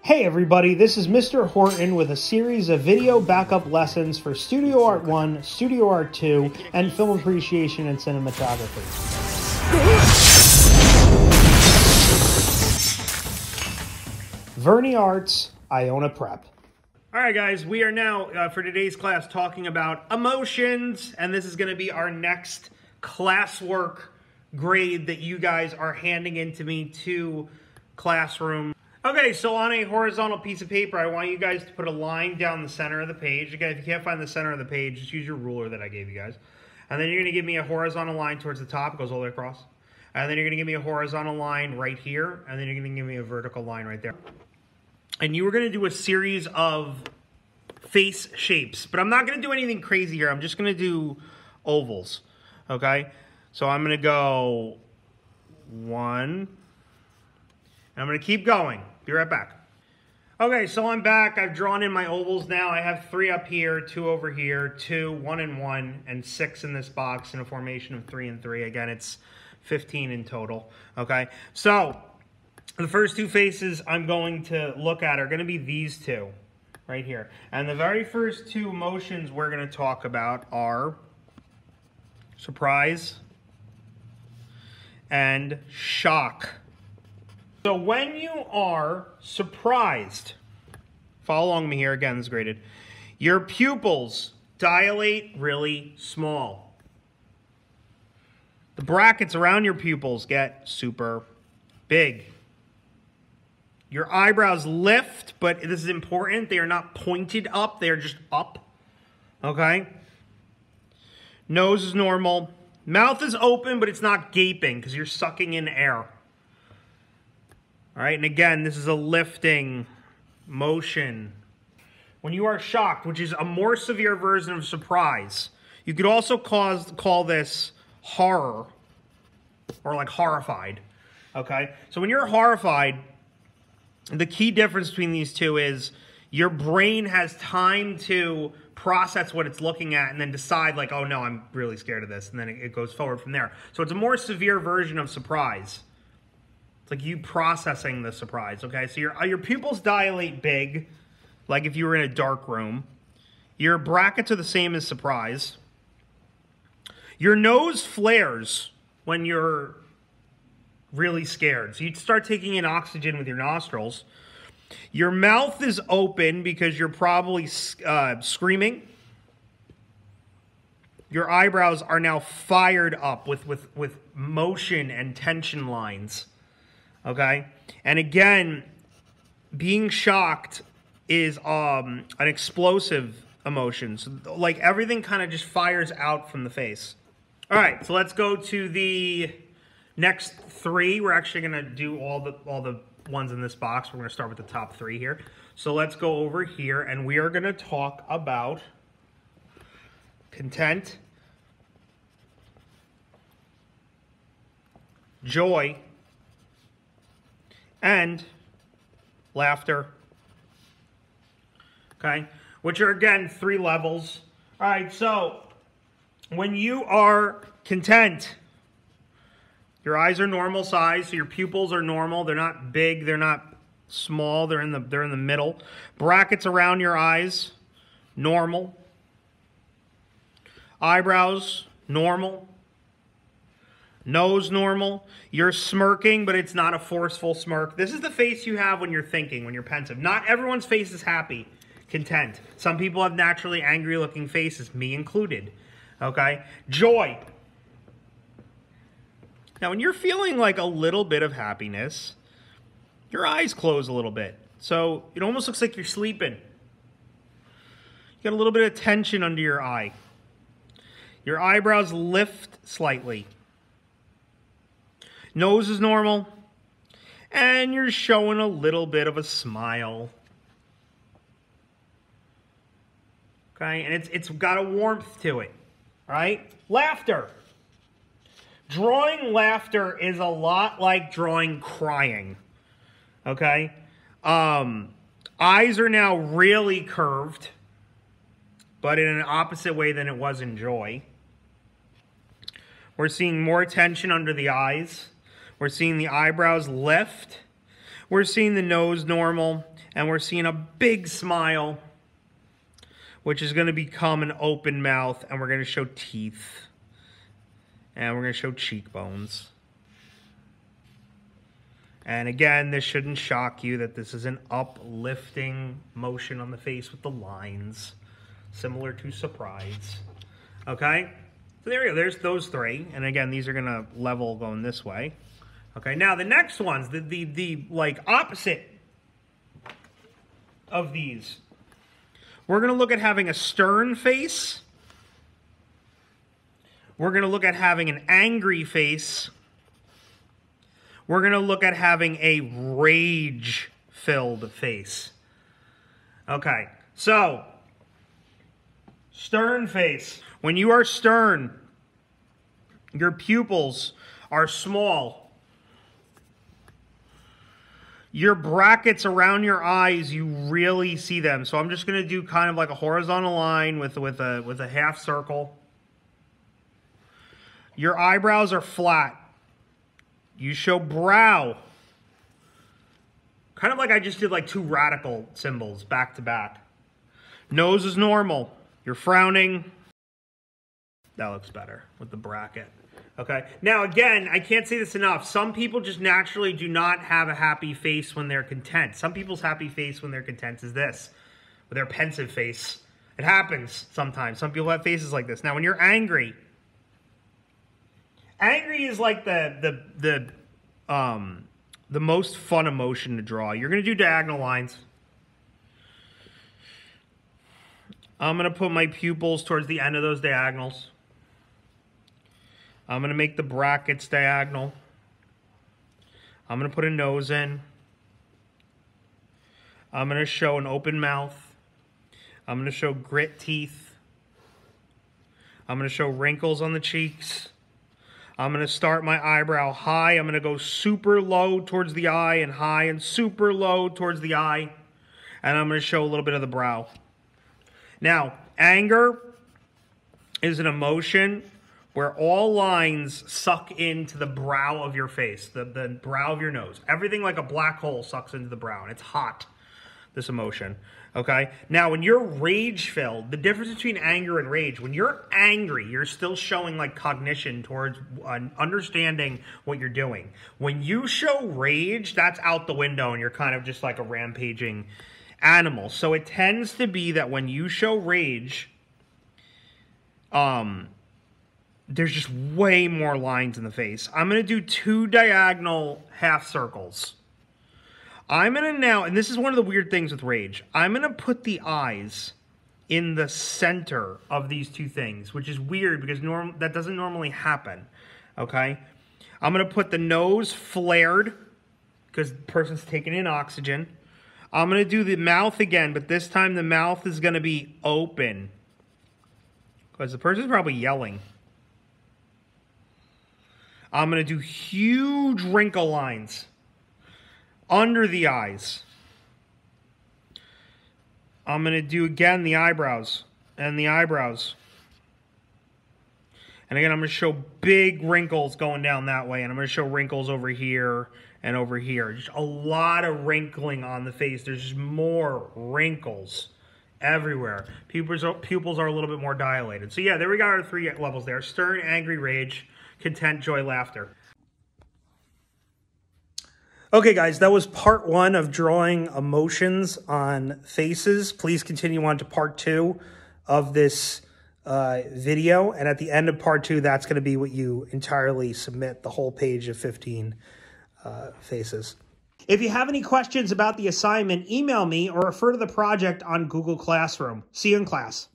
Hey everybody, this is Mr. Horton with a series of video backup lessons for Studio Art 1, Studio Art 2, and Film Appreciation and Cinematography. Verni Arts, Iona Prep. Alright guys, we are now, for today's class, talking about emotions, and this is going to be our next classwork grade that you guys are handing in to me to classroom. Okay, so on a horizontal piece of paper, I want you guys to put a line down the center of the page. Again, if you can't find the center of the page, just use your ruler that I gave you guys. And then you're going to give me a horizontal line towards the top. It goes all the way across. And then you're going to give me a horizontal line right here. And then you're going to give me a vertical line right there. And you were going to do a series of face shapes. But I'm not going to do anything crazy here. I'm just going to do ovals. Okay? So I'm going to go 1. I'm going to keep going. Be right back. Okay, so I'm back. I've drawn in my ovals now. I have 3 up here, 2 over here, 2, 1 and 1, and 6 in this box in a formation of 3 and 3. Again, it's 15 in total. Okay, so the first 2 faces I'm going to look at are going to be these 2 right here. And the very first 2 emotions we're going to talk about are surprise and shock. So when you are surprised, follow along with me here, again, this is graded, your pupils dilate really small. The brackets around your pupils get super big. Your eyebrows lift, but this is important, they are not pointed up, they are just up, okay? Nose is normal. Mouth is open, but it's not gaping because you're sucking in air. All right, and again, this is a lifting motion. When you are shocked, which is a more severe version of surprise, you could also call this horror or like horrified, okay? So when you're horrified, the key difference between these two is your brain has time to process what it's looking at and then decide like, oh no, I'm really scared of this, and then it goes forward from there. So it's a more severe version of surprise. It's like you processing the surprise, okay? So your pupils dilate big, like if you were in a dark room. Your brackets are the same as surprise. Your nose flares when you're really scared. So you start taking in oxygen with your nostrils. Your mouth is open because you're probably screaming. Your eyebrows are now fired up with motion and tension lines. Okay, and again, being shocked is an explosive emotion. So, like, everything kind of just fires out from the face. All right, so let's go to the next 3. We're actually going to do all the ones in this box. We're going to start with the top 3 here. So let's go over here, and we are going to talk about content, joy, and laughter, okay, which are, again, 3 levels. All right, so when you are content, your eyes are normal size, so your pupils are normal. They're not big, they're not small, they're in the middle. Brackets around your eyes, normal. Eyebrows, normal. Nose normal. You're smirking, but it's not a forceful smirk. This is the face you have when you're thinking, when you're pensive. Not everyone's face is happy, content. Some people have naturally angry-looking faces, me included. Okay? Joy. Now, when you're feeling like a little bit of happiness, your eyes close a little bit. So it almost looks like you're sleeping. You got a little bit of tension under your eye. Your eyebrows lift slightly. Nose is normal, and you're showing a little bit of a smile. Okay, and it's got a warmth to it, right? Laughter. Drawing laughter is a lot like drawing crying, okay? Eyes are now really curved, but in an opposite way than it was in joy. We're seeing more tension under the eyes. We're seeing the eyebrows lift. We're seeing the nose normal, and we're seeing a big smile, which is going to become an open mouth, and we're going to show teeth, and we're going to show cheekbones. And again, this shouldn't shock you that this is an uplifting motion on the face with the lines, similar to surprise. Okay? So there we go. There's those three. And again, these are going to level going this way. Okay, now the next ones, the like opposite of these. We're going to look at having a stern face. We're going to look at having an angry face. We're going to look at having a rage-filled face. Okay, so stern face. When you are stern, your pupils are small. Your brackets around your eyes, you really see them. So I'm just going to do kind of like a horizontal line with a half circle. Your eyebrows are flat. You show brow. Kind of like I just did like two radical symbols back to back. Nose is normal. You're frowning. That looks better with the bracket. Okay. Now again, I can't say this enough. Some people just naturally do not have a happy face when they're content. Some people's happy face when they're content is this. With their pensive face. It happens sometimes. Some people have faces like this. Now when you're angry, angry is like the most fun emotion to draw. You're going to do diagonal lines. I'm going to put my pupils towards the end of those diagonals. I'm going to make the brackets diagonal. I'm going to put a nose in. I'm going to show an open mouth. I'm going to show grit teeth. I'm going to show wrinkles on the cheeks. I'm going to start my eyebrow high. I'm going to go super low towards the eye and high and super low towards the eye. And I'm going to show a little bit of the brow. Now, anger is an emotion where all lines suck into the brow of your face, the brow of your nose. Everything like a black hole sucks into the brow, and it's hot, this emotion. Okay? Now, when you're rage-filled, the difference between anger and rage, when you're angry, you're still showing like cognition towards understanding what you're doing. When you show rage, that's out the window and you're kind of just like a rampaging animal. So it tends to be that when you show rage, there's just way more lines in the face. I'm going to do two diagonal half circles. I'm going to now, and this is one of the weird things with rage, I'm going to put the eyes in the center of these two things, which is weird because that doesn't normally happen, okay? I'm going to put the nose flared because the person's taking in oxygen. I'm going to do the mouth again, but this time the mouth is going to be open because the person's probably yelling. I'm going to do huge wrinkle lines under the eyes. I'm going to do, again, the eyebrows and the eyebrows. And again, I'm going to show big wrinkles going down that way. And I'm going to show wrinkles over here and over here. Just a lot of wrinkling on the face. There's just more wrinkles everywhere. Pupils are a little bit more dilated. So yeah, there we got our three levels there. Stern, angry, rage, content, joy, laughter. Okay, guys, that was part one of drawing emotions on faces. Please continue on to part two of this video. And at the end of part two, that's going to be what you entirely submit, the whole page of 15 faces. If you have any questions about the assignment, email me or refer to the project on Google Classroom. See you in class.